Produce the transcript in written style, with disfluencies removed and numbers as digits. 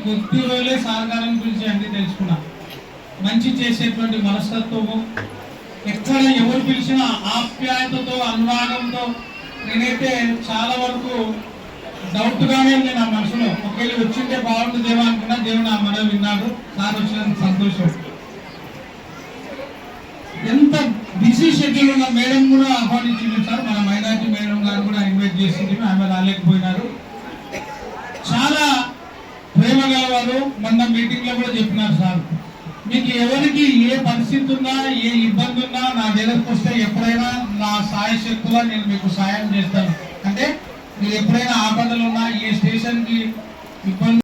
కొద్ది రోజులే సహకారం గురించి అన్ని తెలుసుకున్నా. మంచి చేసేటువంటి మనస్తత్వము, ఎక్కడ ఎవరు పిలిచినా ఆప్యాయతతో అనురాగంతో. నేనైతే చాలా వరకు డౌట్గానే ఉంది నా మనసులో, ఒకవేళ వచ్చింటే బాగుంటుందేమో అనుకున్నా. దేవుడు నా మనవి విన్నాడు. సార్ వచ్చినందుకు సంతోషం. ఎంత బిజీ షెడ్యూల్ ఉన్న మేడం కూడా ఆహ్వానించింది సార్. మన మైనార్టీ మేడం గారు కూడా ఇన్వైట్ చేసింది, ఆమె రాలేకపోయినారు. చాలా ప్రేమ గలవారు. మొన్న మీటింగ్ లో కూడా చెప్పినారు సార్, మీకు ఎవరికి ఏ పరిస్థితి ఉన్నా ఏ ఇబ్బంది ఉన్నా నా దగ్గరకు వస్తే ఎప్పుడైనా నా సాయశక్తులా నేను మీకు సాయం చేస్తాను. అంటే మీరు ఎప్పుడైనా ఆపదలు ఉన్నా ఏ స్టేషన్కి ఇబ్బంది